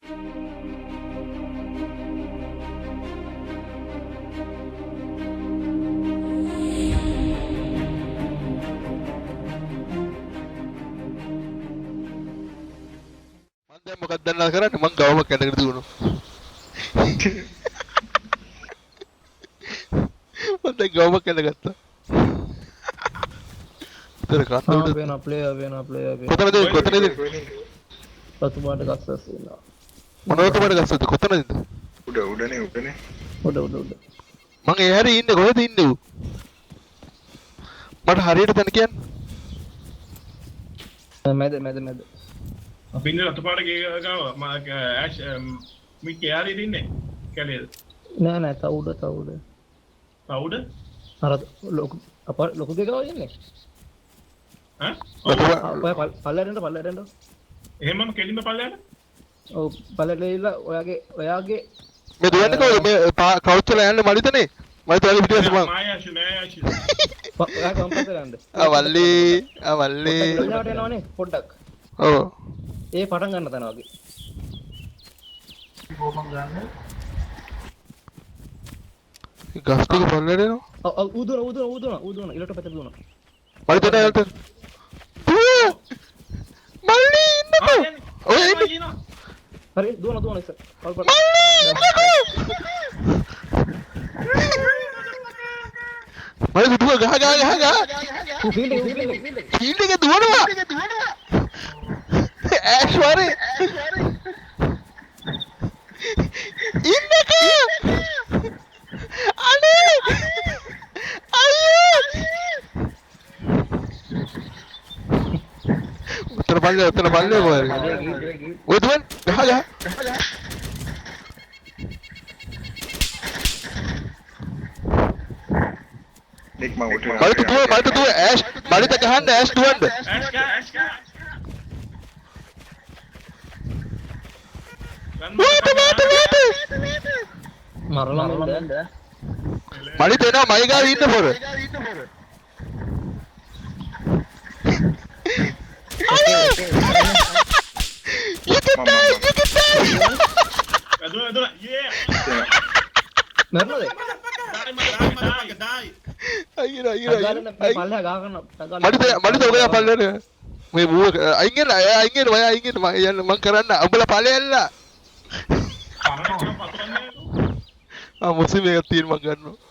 දැන් මොකක්ද දන්නා කරන්නේ මං ගවමක් ඇඳගෙන දුවනවා මං දැන් ගවමක් ඇඳගත්තා ඉතල කන්න උඩ වෙන ප්ලේයර් කොතනද රතු පාට ගස්සස් ඉන්නවා මොනවද උඹට ගස්සද කොතනද උඩනේ උඩ මං ඒ හැරේ ඉන්නේ කොහෙද ඉන්නේ ඌ මට හරියට දැන කියන්න මැද අපි ඉන්නේ රතු පාට ගේ ගාව ඇෂ් මික් යාරේ ඉන්නේ කැලේද නෑ තව උඩ පවුඩ අර ලොකු ගේ ගාව ඉන්නේ ඈ ඔය පල්ලෙරෙන්ට එහෙමම කෙලින්ම පල්ලයට ඔව් පල්ලෙරෙලා ඔයාගේ මේ දුවන්නේ කොහෙද මේ කවුච් වල යන්නේ මලිතනේ මලිත වගේ පිටියස් මං මායාෂු ඔයා කම්පස් කරන්න අවල්ලි ඉල්ලවට එනවනේ පොඩ්ඩක් ඔව් ඒ පටන් ගන්න තැන වගේ ගස් ටික පල්ලෙට එනවා ඔව් ඌදුන ඉලට පැත්තට දුවන මලිතට යල්ට මල්ලි ඉන්නකෝ ඔය ඉන්න හරි දුවන ඉස්සර මල්ලි දුව ගහ ෆීල්ඩ් එක දුවනවා ඇෂ් වරේ ඉන්නකෝ අනේ අයියෝ උත්තර පල්ලේ කොහෙද ඔය දුවන් ගහ නික් මම උඩ මලිත දුව ඇෂ් මලිත ගහන්න ඇෂ් දුවන්න ඇෂ් මරලා නේද මලිත එනවා මයි ගාව ඉන්න පොර මරනද පල්ලෙහා ගහ ගන්න මලිත ඔයා පල්ලෙට මේ බූව අයින් යන්න මං කරන්න උඹලා ඵලෙල්ලා මුස්ලිම් එකක් තියෙන මං ගන්නවා